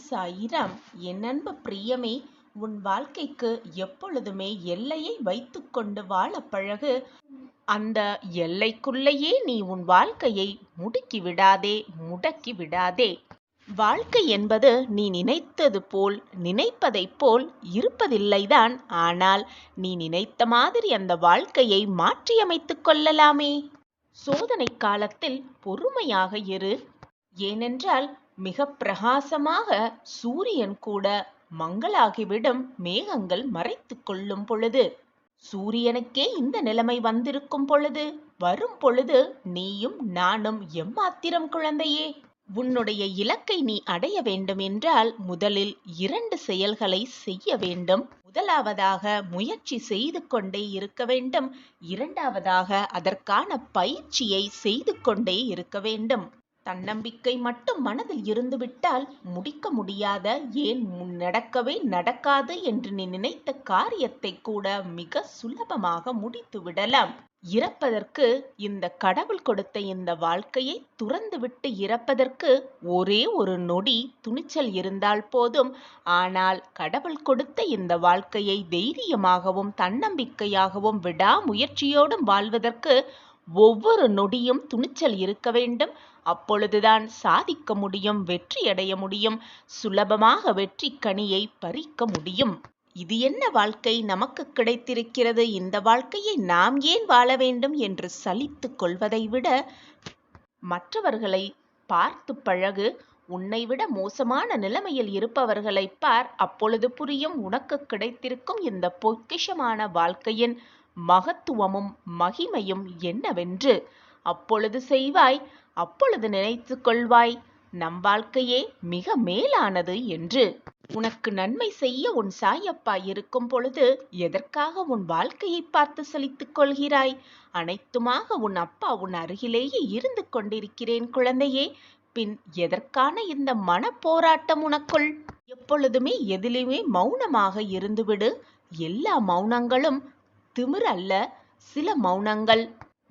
சாயிராம். என் அன்பு பிரியமே, உன் வாழ்க்கைக்கு எப்பொழுதுமே எல்லையை வைத்துக்கொண்டு வாழப் பழகு. அந்த எல்லைக்குள்ளேயே நீ உன் வாழ்க்கையை முடுக்கி விடாதே, முடக்கி விடாதே. வாழ்க்கை என்பது நீ நினைத்தது போல், நினைப்பதைப் போல் இருப்பதில்லைதான். ஆனால் நீ நினைத்த மாதிரி அந்த வாழ்க்கையை மாற்றியமைத்துக் கொள்ளலாமே. சோதனை காலத்தில் பொறுமையாக இரு. ஏனென்றால் மிக பிரகாசமாக சூரியன் கூட மங்கலாகிவிடும் மேகங்கள் மறைத்து கொள்ளும் பொழுது. சூரியனுக்கே இந்த நிலைமை வந்திருக்கும் பொழுது, வரும் பொழுது நீயும் நானும் எம்மாத்திரம் குழந்தையே? உன்னுடைய இலக்கை நீ அடைய வேண்டும் என்றால் முதலில் 2 செயல்களை செய்ய வேண்டும். முதலாவதாக முயற்சி செய்து கொண்டே இருக்க வேண்டும். இரண்டாவதாக அதற்கான பயிற்சியை செய்து கொண்டே இருக்க வேண்டும். தன்னம்பிக்கை மட்டும் மனதில் இருந்துவிட்டால் முடிக்க முடியாத, ஏன் நடக்கவே நடக்காது என்று நீ நினைத்த காரியத்தை கூட மிக சுலபமாக முடித்து விடலாம். இறப்பதற்கு இந்த கடவுள் கொடுத்த இந்த வாழ்க்கையை துறந்துவிட்டு இறப்பதற்கு ஒரே ஒரு நொடி துணிச்சல் இருந்தால் போதும். ஆனால் கடவுள் கொடுத்த இந்த வாழ்க்கையை தைரியமாகவும் தன்னம்பிக்கையாகவும் விடாமுயற்சியோடும் வாழ்வதற்கு ஒவ்வொரு நொடியும் துணிச்சல் இருக்க வேண்டும். அப்பொழுதுதான் சாதிக்க முடியும், வெற்றியடைய முடியும், சுலபமாக வெற்றி கனியை பறிக்க முடியும். இது என்ன வாழ்க்கை நமக்கு கிடைத்திருக்கிறது, இந்த வாழ்க்கையை நாம் ஏன் வாழ வேண்டும் என்று சலித்து கொள்வதை விட மற்றவர்களை பார்த்து பழகு. உன்னை விட மோசமான நிலைமையில் இருப்பவர்களை பார். அப்பொழுது புரியும் உனக்கு கிடைத்திருக்கும் இந்த பொக்கிஷமான வாழ்க்கையின் மகத்துவமும் மகிமையும் என்னவென்று. அப்பொழுது செய்வாய், அப்பொழுது நினைத்து கொள்வாய், நம் வாழ்க்கையே மிக மேலானது என்று. உனக்கு நன்மை செய்ய உன் சாயப்பா இருக்கும் பொழுது எதற்காக உன் வாழ்க்கையை பார்த்து சலித்துக் கொள்கிறாய்? அனைத்துமாக உன் அப்பா உன் அருகிலேயே இருந்து கொண்டிருக்கிறேன் குழந்தையே. பின் எதற்கான இந்த மன போராட்டம் உனக்குள்? எப்பொழுதுமே எதிலுமே மௌனமாக இருந்துவிடு. எல்லா மௌனங்களும் திமிர் அல்ல. சில மௌனங்கள்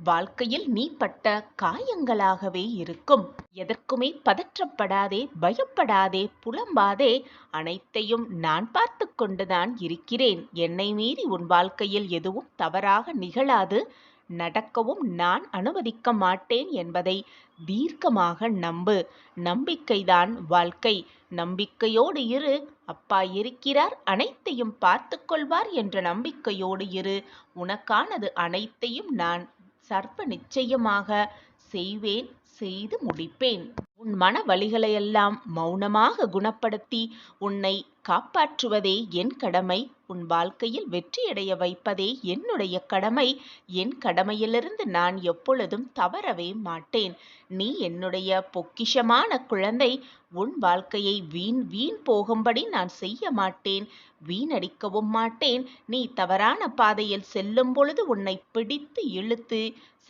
வாழ்க்கையில் நீ பட்ட காயங்களாகவே இருக்கும். எதற்குமே பதற்றப்படாதே, பயப்படாதே, புலம்பாதே. அனைத்தையும் நான் பார்த்து கொண்டுதான் இருக்கிறேன். என்னை மீறி உன் வாழ்க்கையில் எதுவும் தவறாக நிகழாது, நடக்கவும் நான் அனுமதிக்க மாட்டேன் என்பதை தீர்க்கமாக நம்பு. நம்பிக்கைதான் வாழ்க்கை. நம்பிக்கையோடு இரு. அப்பா இருக்கிறார், அனைத்தையும் பார்த்து கொள்வார் என்ற நம்பிக்கையோடு இரு. உனக்கானது அனைத்தையும் நான் சர்வ நிச்சயமாக செய்வேன், செய்து முடிப்பேன். உன் மன வலிகளையெல்லாம் மௌனமாக குணப்படுத்தி உன்னை காப்பாற்றுவதே என் கடமை. உன் வாழ்க்கையில் வெற்றியடைய வைப்பதே என்னுடைய கடமை. என் கடமையிலிருந்து நான் எப்பொழுதும் தவறவே மாட்டேன். நீ என்னுடைய பொக்கிஷமான குழந்தை. உன் வாழ்க்கையை வீண் போகும்படி நான் செய்ய மாட்டேன், வீணடிக்கவும் மாட்டேன். நீ தவறான பாதையில் செல்லும் பொழுது உன்னை பிடித்து இழுத்து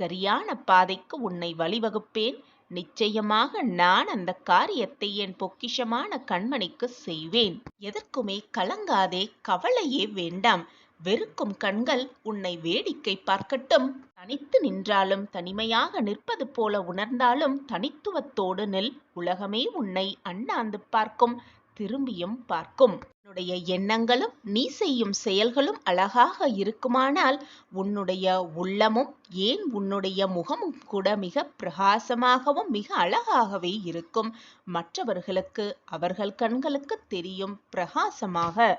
சரியான பாதைக்கு உன்னை வழிவகுப்பேன். நிச்சயமாக நான் அந்த காரியத்தை என் பொக்கிஷமான கண்மணிக்கு செய்வேன். எதற்குமே கலங்காதே, கவலையே வேண்டாம். வெறுக்கும் கண்கள் உன்னை வேடிக்கை பார்க்கட்டும். தனித்து நின்றாலும், தனிமையாக நிற்பது போல உணர்ந்தாலும் தனித்துவத்தோடு நில். உலகமே உன்னை அண்ணாந்து பார்க்கும், திரும்பியும் பார்க்கும். உன்னுடைய எண்ணங்களும் நீ செய்யும் செயல்களும் அழகாக இருக்குமானால் உன்னுடைய உள்ளமும், ஏன் உன்னுடைய முகமும் கூட மிக பிரகாசமாகவும் மிக அழகாகவே இருக்கும். மற்றவர்களுக்கு அவர்கள் கண்களுக்கு தெரியும் பிரகாசமாக.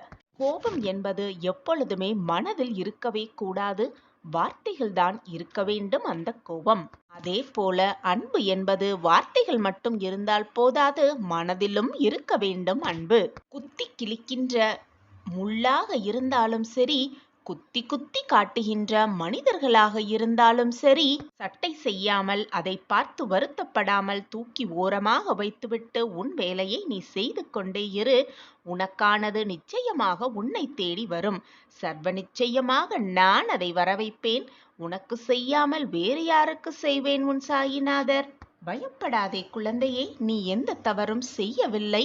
கோபம் என்பது எப்பொழுதுமே மனதில் இருக்கவே கூடாது. வார்த்தைகள்தான் இருக்க வேண்டும் அந்த கோபம். அதே போல அன்பு என்பது வார்த்தைகள் மட்டும் இருந்தால் போதாது, மனதிலும் இருக்க வேண்டும் அன்பு. குத்தி கிழிக்கின்ற முள்ளாக இருந்தாலும் சரி, குத்தி குத்தி காட்டுகின்ற மனிதர்களாக இருந்தாலும் சரி, சட்டை செய்யாமல் அதை பார்த்து வருத்தப்படாமல் தூக்கி ஓரமாக வைத்துவிட்டு உன் வேலையை நீ செய்து கொண்டே இரு. உனக்கானது நிச்சயமாக உன்னை தேடி வரும். சர்வ நிச்சயமாக நான் அதை வரவைப்பேன். உனக்கு செய்யாமல் வேறு யாருக்கு செய்வேன் உன் சாயிநாதர்? பயப்படாதே குழந்தையே, நீ எந்த தவறும் செய்யவில்லை.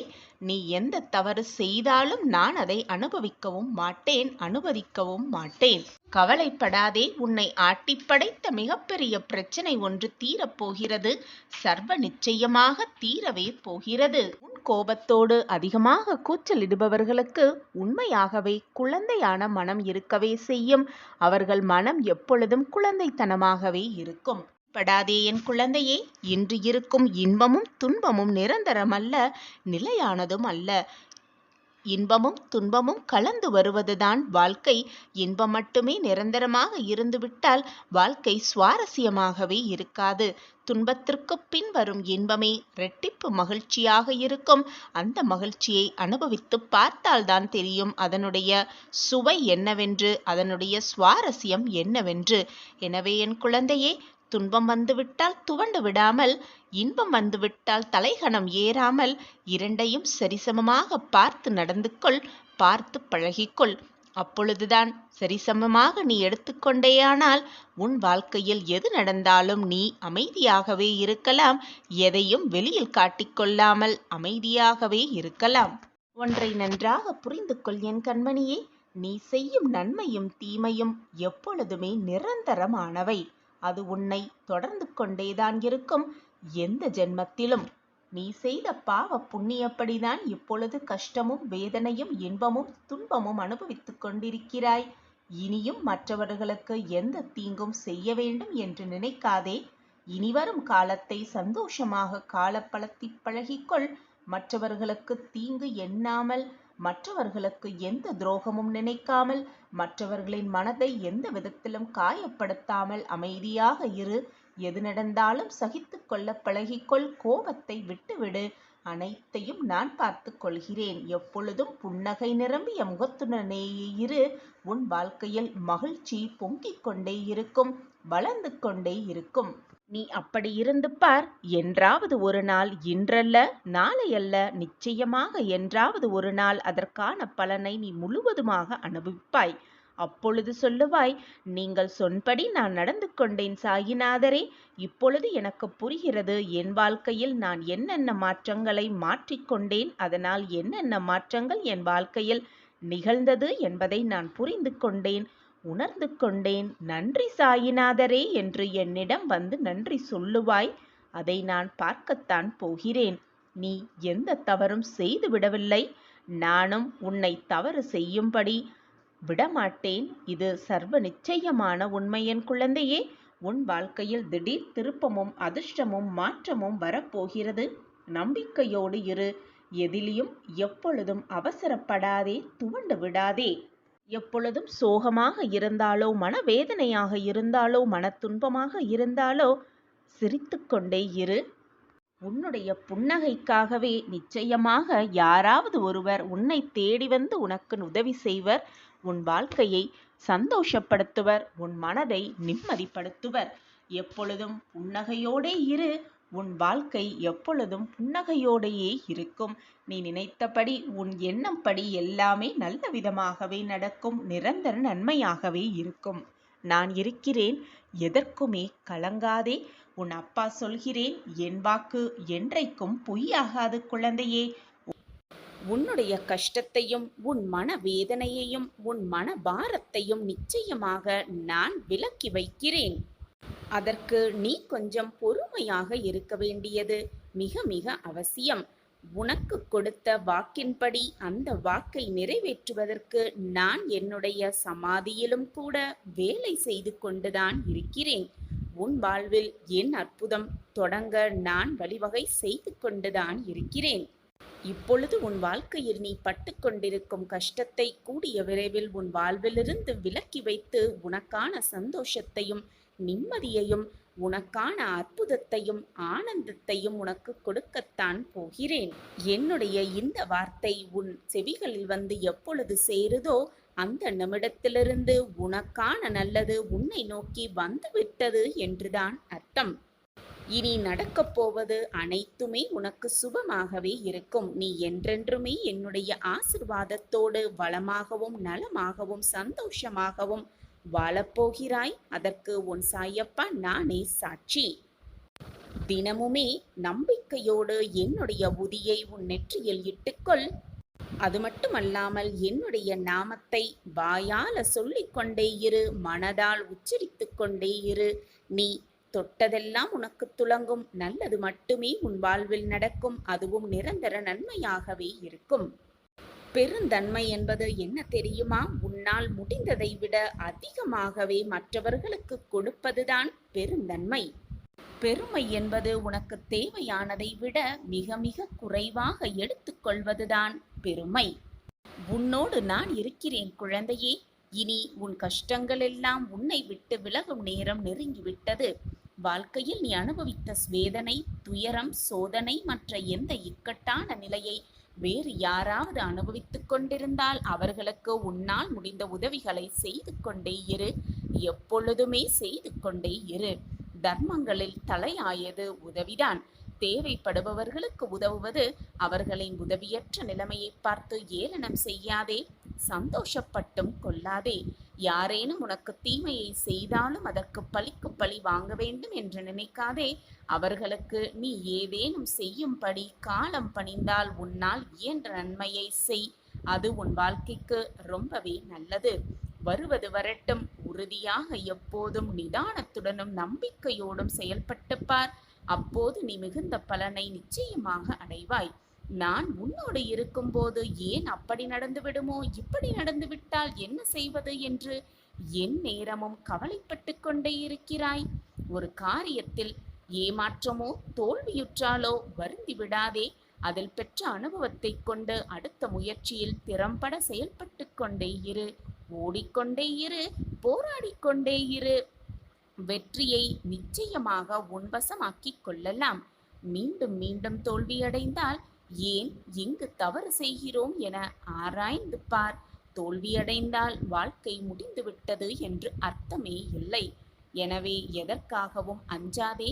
நீ எந்த தவறு செய்தாலும் நான் அதை அனுபவிக்கவும் மாட்டேன், அனுமதிக்கவும் மாட்டேன். கவலைப்படாதே. உன்னை ஆட்டிப்படைத்த மிகப்பெரிய பிரச்சனை ஒன்று தீரப்போகிறது. சர்வ நிச்சயமாக தீரவே போகிறது. உன் கோபத்தோடு அதிகமாக கூச்சலிடுபவர்களுக்கு உண்மையாகவே குழந்தையான மனம் இருக்கவே செய்யும். அவர்கள் மனம் எப்பொழுதும் குழந்தைத்தனமாகவே இருக்கும். படாதே என் குழந்தையே, இன்று இருக்கும் இன்பமும் துன்பமும் நிரந்தரமல்ல, நிலையானதும் அல்ல. இன்பமும் துன்பமும் கலந்து வருவதுதான் வாழ்க்கை. இன்பம் மட்டுமே நிரந்தரமாக இருந்துவிட்டால் வாழ்க்கை சுவாரஸ்யமாகவே இருக்காது. துன்பத்திற்கு பின் வரும் இன்பமே இரட்டிப்பு மகிழ்ச்சியாக இருக்கும். அந்த மகிழ்ச்சியை அனுபவித்து பார்த்தால்தான் தெரியும் அதனுடைய சுவை என்னவென்று, அதனுடைய சுவாரஸ்யம் என்னவென்று. எனவே என் குழந்தையே, துன்பம் வந்துவிட்டால் துவண்டு விடாமல், இன்பம் வந்துவிட்டால் தலைகணம் ஏறாமல், இரண்டையும் சரிசமமாக பார்த்து நடந்து கொள், பார்த்து பழகிக்கொள். அப்பொழுதுதான் சரிசமமாக நீ எடுத்துக்கொண்டேயானால் உன் வாழ்க்கையில் எது நடந்தாலும் நீ அமைதியாகவே இருக்கலாம். எதையும் வெளியில் காட்டிக்கொள்ளாமல் அமைதியாகவே இருக்கலாம். ஒன்றை நன்றாக புரிந்து கொள் என் கண்மணியே, நீ செய்யும் நன்மையும் தீமையும் எப்பொழுதுமே நிரந்தரமானவை. அது உன்னை தொடர்ந்து கொண்டேதான் இருக்கும். எந்த ஜென்மத்திலும் நீ செய்த பாவ புண்ணியப்படிதான் இப்பொழுது கஷ்டமும் வேதனையும் இன்பமும் துன்பமும் அனுபவித்துக் கொண்டிருக்கிறாய். இனியும் மற்றவர்களுக்கு எந்த தீங்கும் செய்ய வேண்டும் என்று நினைக்காதே. இனிவரும் காலத்தை சந்தோஷமாக காலப்பழத்தி பழகிக்கொள். மற்றவர்களுக்கு தீங்கு எண்ணாமல், மற்றவர்களுக்கு எந்த துரோகமும் நினைக்காமல், மற்றவர்களின் மனதை எந்த விதத்திலும் காயப்படுத்தாமல் அமைதியாக இரு. எது நடந்தாலும் சகித்து கொள்ள பழகிக்கொள். கோபத்தை விட்டுவிடு. அனைத்தையும் நான் பார்த்து கொள்கிறேன். எப்பொழுதும் புன்னகை நிரம்பிய முகத்துடனேயே இரு. உன் வாழ்க்கையில் மகிழ்ச்சி பொங்கிக் கொண்டே இருக்கும், வளர்ந்து கொண்டே இருக்கும். நீ அப்படி இருந்து பார். என்றாவது ஒரு நாள், இன்றல்ல நாளையல்ல, நிச்சயமாக என்றாவது ஒரு நாள் அதற்கான பலனை நீ முழுவதுமாக அனுபவிப்பாய். அப்பொழுது சொல்லுவாய், நீங்கள் சொன்படி நான் நடந்து கொண்டேன் சாயிநாதரே. இப்பொழுது எனக்கு புரிகிறது என் வாழ்க்கையில் நான் என்னென்ன மாற்றங்களை மாற்றிக்கொண்டேன், அதனால் என்னென்ன மாற்றங்கள் என் வாழ்க்கையில் நிகழ்ந்தது என்பதை நான் புரிந்து கொண்டேன், உணர்ந்து கொண்டேன். நன்றி சாயிநாதரே என்று என்னிடம் வந்து நன்றி சொல்லுவாய். அதை நான் பார்க்கத்தான் போகிறேன். நீ எந்த தவறும் செய்து விடவில்லை. நானும் உன்னை தவறு செய்யும்படி விடமாட்டேன். இது சர்வ நிச்சயமான உண்மை என் குழந்தையே. உன் வாழ்க்கையில் திடீர் திருப்பமும் அதிர்ஷ்டமும் மாற்றமும் வரப்போகிறது. நம்பிக்கையோடு இரு. எதிலும் எப்பொழுதும் அவசரப்படாதே, துவண்டு விடாதே. எப்பொழுதும் சோகமாக இருந்தாலோ, மனவேதனையாக இருந்தாலோ, மன துன்பமாக இருந்தாலோ சிரித்து கொண்டே இரு. உன்னுடைய புன்னகைக்காகவே நிச்சயமாக யாராவது ஒருவர் உன்னை தேடி வந்து உனக்கு உதவி செய்வர். உன் வாழ்க்கையை சந்தோஷப்படுத்துவர், உன் மனதை நிம்மதிப்படுத்துவர். எப்பொழுதும் புன்னகையோடே இரு. உன் வாழ்க்கை எப்பொழுதும் புன்னகையோடையே இருக்கும். நீ நினைத்தபடி, உன் எண்ணம் படி எல்லாமே நல்ல விதமாகவே நடக்கும். நிரந்தர நன்மையாகவே இருக்கும். நான் இருக்கிறேன், எதற்குமே கலங்காதே. உன் அப்பா சொல்கிறேன், என் வாக்கு என்றைக்கும் பொய்யாகாது குழந்தையே. உன்னுடைய கஷ்டத்தையும் உன் மன வேதனையையும் உன் மன பாரத்தையும் நிச்சயமாக நான் விலக்கி வைக்கிறேன். அதற்கு நீ கொஞ்சம் பொறுமையாக இருக்க வேண்டியது மிக மிக அவசியம். உனக்கு கொடுத்த வாக்கின்படி அந்த வாக்கை நிறைவேற்றுவதற்கு நான் என்னுடைய சமாதியிலும் கூட வேலை செய்து கொண்டுதான் இருக்கிறேன். உன் வாழ்வில் என் அற்புதம் தொடங்க நான் வழிவகை செய்து கொண்டுதான் இருக்கிறேன். இப்பொழுது உன் வாழ்க்கையில் நீ பட்டு கொண்டிருக்கும் கஷ்டத்தை கூடிய விரைவில் உன் வாழ்விலிருந்து விலக்கி வைத்து உனக்கான சந்தோஷத்தையும் நிம்மதியையும் உனக்கான அற்புதத்தையும் ஆனந்தத்தையும் உனக்கு கொடுக்கத்தான் போகிறேன். என்னுடைய இந்த வார்த்தை உன் செவிகளில் வந்து எப்பொழுது சேருதோ அந்த நிமிடத்திலிருந்து உனக்கான நல்லது உன்னை நோக்கி வந்துவிட்டது என்றுதான் அர்த்தம். இனி நடக்கப் போவது அனைத்துமே உனக்கு சுபமாகவே இருக்கும். நீ என்றென்றுமே என்னுடைய ஆசிர்வாதத்தோடு வளமாகவும் நலமாகவும் சந்தோஷமாகவும் வாழப்போகிறாய். அதற்கு உன் சாயப்பா நானே சாட்சி. தினமுமே நம்பிக்கையோடு என்னுடைய உதியை உன் நெற்றியில் இட்டுக்கொள். அது மட்டுமல்லாமல் என்னுடைய நாமத்தை வாயால சொல்லிக்கொண்டே இரு, மனதால் உச்சரித்து கொண்டே இரு. நீ தொட்டதெல்லாம் உனக்கு துலங்கும். நல்லது மட்டுமே உன் வாழ்வில் நடக்கும். அதுவும் நிரந்தர நன்மையாகவே இருக்கும். பெருந்தன்மை என்பது என்ன தெரியுமா? உன்னால் முடிந்ததை விட அதிகமாகவே மற்றவர்களுக்கு கொடுப்பதுதான் பெருந்தன்மை. பெருமை என்பது உனக்கு தேவையானதை விட மிக மிக குறைவாக எடுத்துக்கொள்வதுதான் பெருமை. உன்னோடு நான் இருக்கிறேன் குழந்தையே. இனி உன் கஷ்டங்கள் எல்லாம் உன்னை விட்டு விலகும் நேரம் நெருங்கிவிட்டது. வாழ்க்கையில் நீ அனுபவித்த வேதனை, துயரம், சோதனை மற்ற எந்த இக்கட்டான நிலையை வேறு யாராவது அனுபவித்துக் கொண்டிருந்தால் அவர்களுக்கு உன்னால் முடிந்த உதவிகளை செய்து கொண்டே இரு. எப்பொழுதுமே செய்து கொண்டே இரு. தர்மங்களில் தலையாயது உதவிதான். தேவைப்படுபவர்களுக்கு உதவுவது. அவர்களின் உதவியற்ற நிலைமையை பார்த்து ஏளனம் செய்யாதே, சந்தோஷப்பட்டும் கொள்ளாதே. யாரேனும் உனக்கு தீமையை செய்தாலும் அதற்கு பழிக்கு பழி வாங்க வேண்டும் என்று நினைக்காதே. அவர்களுக்கு நீ ஏதேனும் செய்யும்படி காலம் பணிந்தால் உன்னால் இயன்ற நன்மையை செய். அது உன் வாழ்க்கைக்கு ரொம்பவே நல்லது. வருவது வரட்டும். உறுதியாக எப்போதும் நிதானத்துடனும் நம்பிக்கையோடும் செயல்பட்டு பார். அப்போது நீ மிகுந்த பலனை நிச்சயமாக அடைவாய். நான் உன்னோடு இருக்கும்போது ஏன் அப்படி நடந்து விடுமோ, இப்படி நடந்து விட்டால் என்ன செய்வது என்று என் நேரமும் கவலைப்பட்டு கொண்டே இருக்கிறாய்? ஒரு காரியத்தில் ஏமாற்றமோ தோல்வியுற்றாலோ வருந்தி விடாதே. அதில் பெற்ற அனுபவத்தை கொண்டு அடுத்த முயற்சியில் திறம்பட செயல்பட்டு கொண்டே இரு. ஓடிக்கொண்டே இரு, போராடிக்கொண்டே இரு. வெற்றியை நிச்சயமாக உன்வசமாக்கிக் கொள்ளலாம். மீண்டும் மீண்டும் தோல்வியடைந்தால் ஏன், எங்கு தவறு செய்கிறோம் என ஆராய்ந்து பார். தோல்வியடைந்தால் வாழ்க்கை முடிந்துவிட்டது என்று அர்த்தமே இல்லை. எனவே எதற்காகவும் அஞ்சாதே.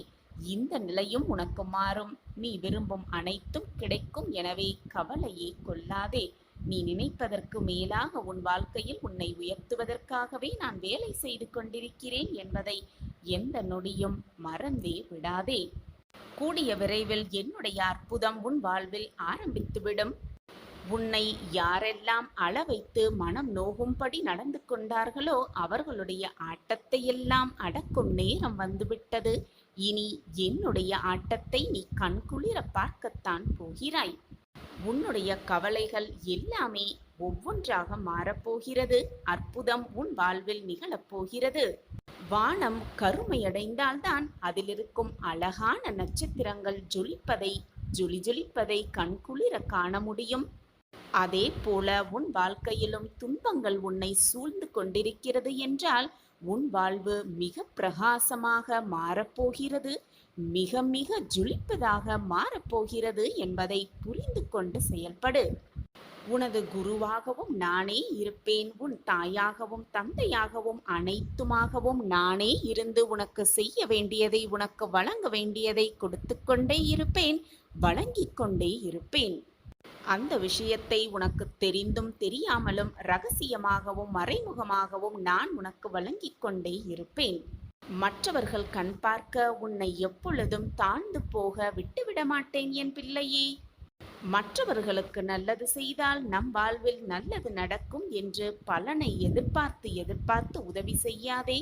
இந்த நிலையும் உனக்கு மாறும். நீ விரும்பும் அனைத்தும் கிடைக்கும். எனவே கவலையே கொள்ளாதே. நீ நினைப்பதற்கு மேலாக உன் வாழ்க்கையில் உன்னை உயர்த்துவதற்காகவே நான் வேலை செய்து கொண்டிருக்கிறேன் என்பதை எந்த நொடியும் மறந்தே விடாதே. கூடிய விரைவில் என்னுடைய அற்புதம் உன் வாழ்வில் ஆரம்பித்துவிடும். உன்னை யாரெல்லாம் அளவைத்து மனம் நோகும்படி நடந்து கொண்டார்களோ அவர்களுடைய ஆட்டத்தையெல்லாம் அடக்கும் நேரம் வந்துவிட்டது. இனி என்னுடைய ஆட்டத்தை நீ கண்குளிர பார்க்கத்தான் போகிறாய். உன்னுடைய கவலைகள் எல்லாமே ஒவ்வொன்றாக மாறப்போகிறது. அற்புதம் உன் வாழ்வில் நிகழப்போகிறது. வானம் கருமையடைந்தால்தான் அதிலிருக்கும் அழகான நட்சத்திரங்கள் ஜொலிப்பதை கண்குளிர காண முடியும். அதே போல உன் வாழ்க்கையிலும் துன்பங்கள் உன்னை சூழ்ந்து கொண்டிருக்கிறது என்றால் உன் வாழ்வு மிக பிரகாசமாக மாறப்போகிறது. மிக மிக ஜொலிப்பதாக மாறப்போகிறது என்பதை புரிந்து கொண்டு செயல்படு. உனது குருவாகவும் நானே இருப்பேன். உன் தாயாகவும் தந்தையாகவும் அனைத்துமாகவும் நானே இருந்து உனக்கு செய்ய வேண்டியதை, உனக்கு வழங்க வேண்டியதை கொடுத்து கொண்டே இருப்பேன், வழங்கிக் கொண்டே இருப்பேன். அந்த விஷயத்தை உனக்கு தெரிந்தும் தெரியாமலும் ரகசியமாகவும் மறைமுகமாகவும் நான் உனக்கு வழங்கிக் கொண்டே இருப்பேன். மற்றவர்கள் கண் பார்க்க உன்னை எப்பொழுதும் தாழ்ந்து போக விட்டுவிட மாட்டேன் என் பிள்ளையே. மற்றவர்களுக்கு நல்லது செய்தால் நம் வாழ்வில் நல்லது நடக்கும் என்று பலனை எதிர்பார்த்து உதவி செய்யாதே.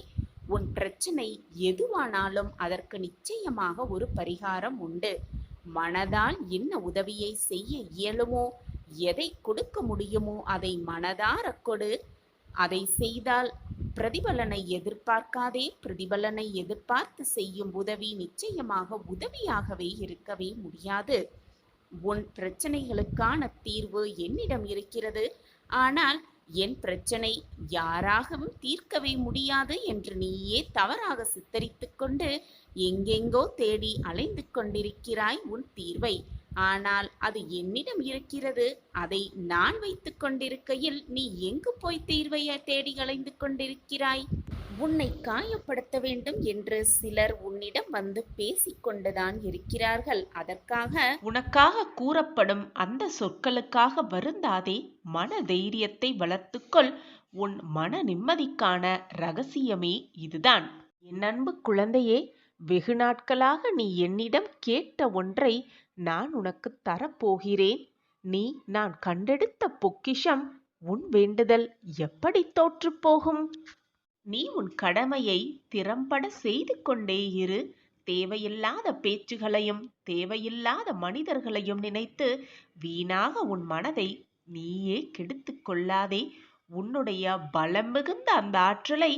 உன் பிரச்சனை எதுவானாலும் அதற்கு நிச்சயமாக ஒரு பரிகாரம் உண்டு. மனதால் என்ன உதவியை செய்ய இயலுமோ, எதை கொடுக்க முடியுமோ அதை மனதார கொடு. அதை செய்தால் பிரதிபலனை எதிர்பார்க்காதே. பிரதிபலனை எதிர்பார்த்து செய்யும் உதவி நிச்சயமாக உதவியாகவே இருக்கவே முடியாது. உன் பிரச்சனைகளுக்கான தீர்வு என்னிடம் இருக்கிறது. ஆனால் என் பிரச்சனை யாராகவும் தீர்க்கவே முடியாது என்று நீயே தவறாக சித்தரித்துக் கொண்டு எங்கெங்கோ தேடி அலைந்து கொண்டிருக்கிறாய் உன் தீர்வை. ஆனால் அது என்னிடம் இருக்கிறது. அதை நான் வைத்துக் கொண்டிருக்கையில் நீ எங்கு போய் தீர்வை தேடி அலைந்து கொண்டிருக்கிறாய்? உன்னை காயப்படுத்த வேண்டும் என்று சிலர் உன்னிடம் வந்து பேசிக்கொண்டுதான் இருக்கிறார்கள். அதற்காக உனக்காக கூறப்படும் அந்த சொற்களுக்காக வருந்தாதே. மன தைரியத்தை வளர்த்துக்கொள். உன் மன நிம்மதிக்கான ரகசியமே இதுதான். என் அன்பு குழந்தையே, வெகு நாட்களாக நீ என்னிடம் கேட்ட ஒன்றை நான் உனக்கு தரப்போகிறேன். நான் கண்டெடுத்த பொக்கிஷம். உன் வேண்டுதல் எப்படி தோற்று போகும்? நீ உன் கடமையை திறம்பட செய்து கொண்டே இரு. தேவையில்லாத பேச்சுகளையும் தேவையில்லாத மனிதர்களையும் நினைத்து வீணாக உன் மனதை நீயே கெடுத்துக் கொள்ளாதே. உன்னுடைய பலம் மிகுந்த அந்த ஆற்றலை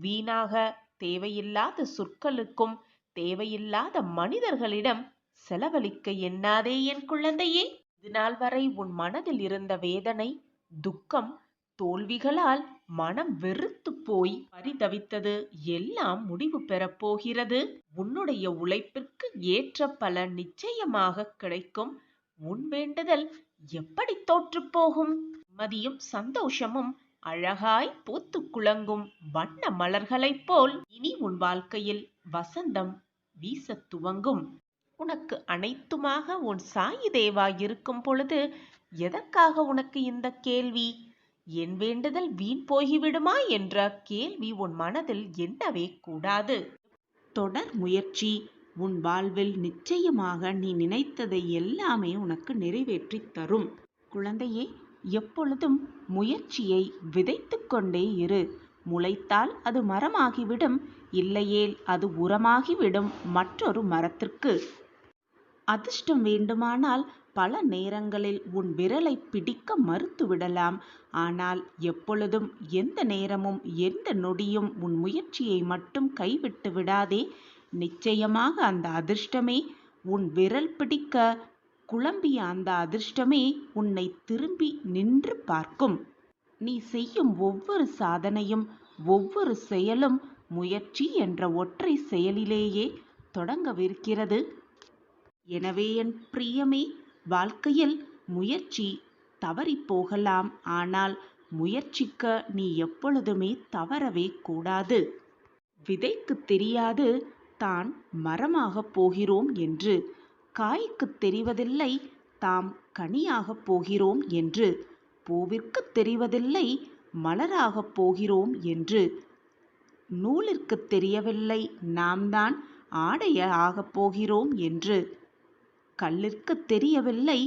வீணாக தேவையில்லாத சொற்களுக்கும் தேவையில்லாத மனிதர்களிடம் செலவழிக்க எண்ணாதே என் குழந்தையே. இதுநாள் வரை உன் மனதில் இருந்த வேதனை, துக்கம், தோல்விகளால் மனம் வெறுத்து போய் பரிதவித்தது எல்லாம் முடிவு பெறப் போகிறது. உன்னுடைய உழைப்பிற்கு ஏற்ற பலன் நிச்சயமாக கிடைக்கும். உன் வேண்டுதல் எப்படி தோற்று போகும்? நிம்மதியும் சந்தோஷமும் அழகாய் பூத்து குலுங்கும் வண்ண மலர்களைப் போல் இனி உன் வாழ்க்கையில் வசந்தம் வீசத் துவங்கும். உனக்கு அனைத்துமாக உன் சாயி தேவா இருக்கும் பொழுது எதற்காக உனக்கு இந்த கேள்வி? என் வேண்டுதல் வீண் போய்விடுமா என்ற கேள்வி உன் மனதில் எண்ணவே கூடாது. தொடர் முயற்சி உன் வாழ்வில் நிச்சயமாக நீ நினைத்ததை எல்லாமே உனக்கு நிறைவேற்றித் தரும். குழந்தையே, எப்பொழுதும் முயற்சியை விதைத்து கொண்டே இரு. முளைத்தால் அது மரமாகிவிடும், இல்லையேல் அது உரமாகிவிடும் மற்றொரு மரத்திற்கு. அதிர்ஷ்டம் வேண்டுமானால் பல நேரங்களில் உன் விரலை பிடிக்க மறுத்துவிடலாம். ஆனால் எப்பொழுதும் எந்த நேரமும் எந்த நொடியும் உன் முயற்சியை மட்டும் கைவிட்டு விடாதே. நிச்சயமாக அந்த அதிர்ஷ்டமே உன் விரல் பிடிக்க குழம்பிய அந்த அதிர்ஷ்டமே உன்னை திரும்பி நின்று பார்க்கும். நீ செய்யும் ஒவ்வொரு சாதனையும் ஒவ்வொரு செயலும் முயற்சி என்ற ஒற்றை செயலிலேயே தொடங்கவிருக்கிறது. எனவே என் பிரியமே, வாழ்க்கையில் முயற்சி தவறி போகலாம், ஆனால் முயற்சிக்க நீ எப்பொழுதுமே தவறவே கூடாது. விதைக்கு தெரியாது தான் மரமாக போகிறோம் என்று, காய்க்கு தெரிவதில்லை தாம் கனியாக போகிறோம் என்று, பூவிற்கு தெரிவதில்லை மலராக போகிறோம் என்று, நூலிற்கு தெரியவில்லை நாம் தான் ஆடைய ஆகப் போகிறோம் என்று, கல்லிற்கு தெரியவில்லை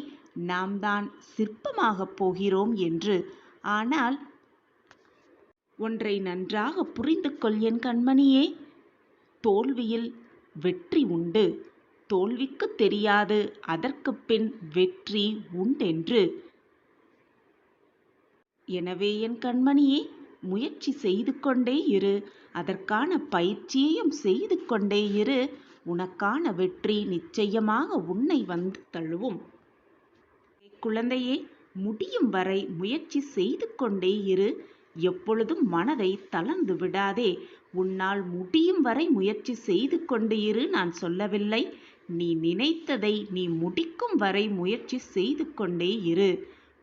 நாம் தான் சிற்பமாகப் போகிறோம் என்று. ஆனால் ஒன்றை நன்றாக புரிந்து கொள் என் கண்மணியே, தோல்வியில் வெற்றி உண்டு. தோல்விக்கு தெரியாது அதற்கு பின் வெற்றி உண்டென்று. எனவே என் கண்மணியே, முயற்சி செய்து கொண்டே இரு. அதற்கான பயிற்சியையும் செய்து கொண்டே இரு. உனக்கான வெற்றி நிச்சயமாக உன்னை வந்து தழுவும். குழந்தையே, முடியும் வரை முயற்சி செய்து கொண்டே இரு. எப்பொழுதும் மனதை தளர்ந்து விடாதே. உன்னால் முடியும் வரை முயற்சி செய்து கொண்டு இரு நான் சொல்லவில்லை. நீ நினைத்ததை நீ முடிக்கும் வரை முயற்சி செய்து கொண்டே இரு.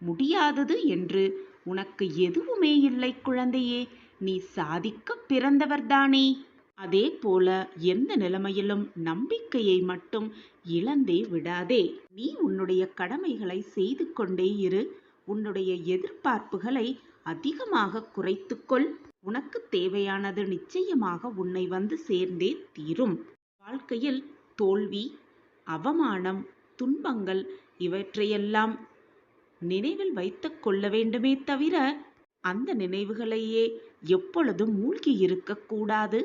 முடியாதது என்று உனக்கு எதுவுமே இல்லை குழந்தையே. நீ சாதிக்க பிறந்தவர்தானே. அதே போல எந்த நிலைமையிலும் நம்பிக்கையை மட்டும் இழந்தே விடாதே. நீ உன்னுடைய கடமைகளை செய்து கொண்டே இரு. உன்னுடைய எதிர்பார்ப்புகளை அதிகமாக குறைத்துக்கொள். உனக்கு தேவையானது நிச்சயமாக உன்னை வந்து சேர்ந்தே தீரும். வாழ்க்கையில் தோல்வி, அவமானம், துன்பங்கள் இவற்றையெல்லாம் நினைவில் வைத்துக் கொள்ள வேண்டுமே தவிர அந்த நினைவுகளையே எப்பொழுதும் மூழ்கி இருக்கக்கூடாது.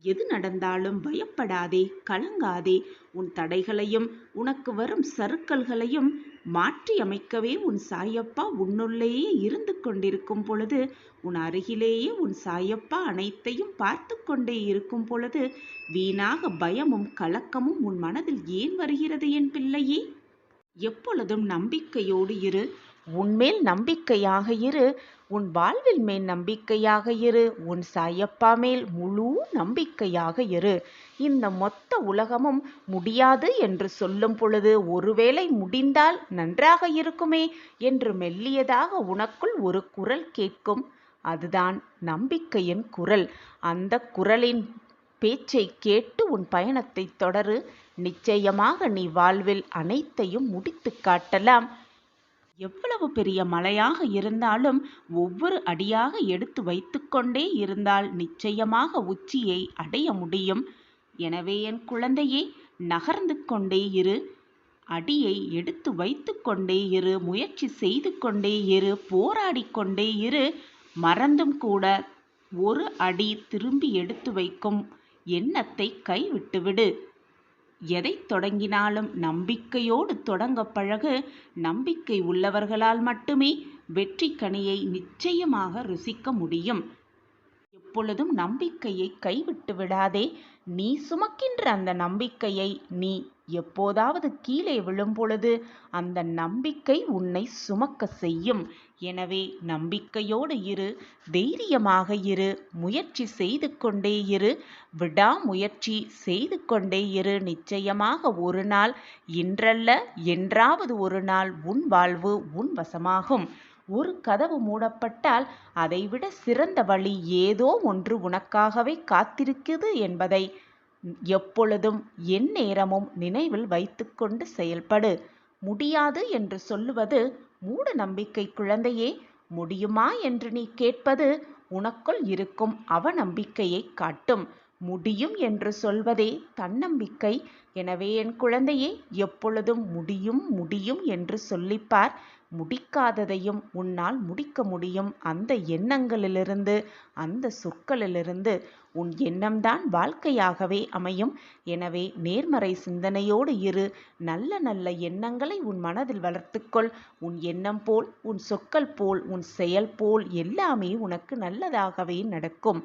எது நடந்தாலும் பயப்படாதே, கலங்காதே. உன் தடைகளையும் உனக்கு வரும் சறுக்கல்களையும் மாற்றி அமைக்கவே உன் சாயப்பா உன்னுள்ளேயே இருந்து கொண்டிருக்கும் பொழுது, உன் அருகிலேயே உன் சாயப்பா அனைத்தையும் பார்த்து கொண்டே இருக்கும் பொழுது, வீணாக பயமும் கலக்கமும் உன் மனதில் ஏன் வருகிறது என் பிள்ளையே? எப்பொழுதும் நம்பிக்கையோடு இரு. உன்மேல் நம்பிக்கையாக இரு. உன் வாழ்வில் மேல் நம்பிக்கையாக இரு. உன் சாயப்பா மேல் முழு நம்பிக்கையாக இரு. இந்த மொத்த உலகமும் முடியாது என்று சொல்லும் பொழுது, ஒருவேளை முடிந்தால் நன்றாக இருக்குமே என்று மெல்லியதாக உனக்குள் ஒரு குரல் கேட்கும். அதுதான் நம்பிக்கையின் குரல். அந்த குரலின் பேச்சை கேட்டு உன் பயணத்தை தொடரு. நிச்சயமாக நீ வாழ்வில் அனைத்தையும் முடித்து காட்டலாம். எவ்வளவு பெரிய மலையாக இருந்தாலும் ஒவ்வொரு அடியாக எடுத்து வைத்துக்கொண்டே இருந்தால் நிச்சயமாக உச்சியை அடைய முடியும். எனவே என் குழந்தையே, நகர்ந்து கொண்டே இரு. அடியை எடுத்து வைத்து கொண்டே இரு. முயற்சி செய்து கொண்டே இரு. போராடி கொண்டே இரு. மறந்தும் கூட ஒரு அடி திரும்பி எடுத்து வைக்கும் எண்ணத்தை கைவிட்டுவிடு. எதைத் தொடங்கினாலும் நம்பிக்கையோடு தொடங்க பழகு. நம்பிக்கை உள்ளவர்களால் மட்டுமே வெற்றி கனியை நிச்சயமாக ருசிக்க முடியும். எப்பொழுதும் நம்பிக்கையை கைவிட்டு விடாதே. நீ சுமக்கின்ற அந்த நம்பிக்கையை நீ எப்போதாவது கீழே விழும்பொழுது அந்த நம்பிக்கை உன்னை சுமக்க செய்யும். எனவே நம்பிக்கையோடு இரு, தைரியமாக இரு, முயற்சி செய்து கொண்டே இரு, விடாமுயற்சி செய்து கொண்டே இரு. நிச்சயமாக ஒரு நாள், இன்றல்ல என்றாவது ஒரு நாள் உன் வாழ்வு உன் வசமாகும். ஒரு கதவு மூடப்பட்டால் அதைவிட சிறந்த வழி ஏதோ ஒன்று உனக்காகவே காத்திருக்கிறது என்பதை எப்பொழுதும் எந்நேரமும் நினைவில் வைத்துக்கொண்டு செயல்படு. முடியாது என்று சொல்லுவது மூட நம்பிக்கை குழந்தையே. முடியுமா என்று நீ கேட்பது உனக்குள் இருக்கும் அவநம்பிக்கையை காட்டும். முடியும் என்று சொல்வதே தன்னம்பிக்கை. எனவே என் குழந்தையே, எப்பொழுதும் முடியும் முடியும் என்று சொல்லிப்பார். முடிக்காததையும் உன்னால் முடிக்க முடியும். அந்த எண்ணங்களிலிருந்து, அந்த சொற்களிலிருந்து உன் எண்ணம்தான் வாழ்க்கையாகவே அமையும். எனவே நேர்மறை சிந்தனையோடு இரு. நல்ல நல்ல எண்ணங்களை உன் மனதில் வளர்த்துக்கொள். உன் எண்ணம் போல், உன் சொற்கள் போல், உன் செயல் போல் எல்லாமே உனக்கு நல்லதாகவே நடக்கும்.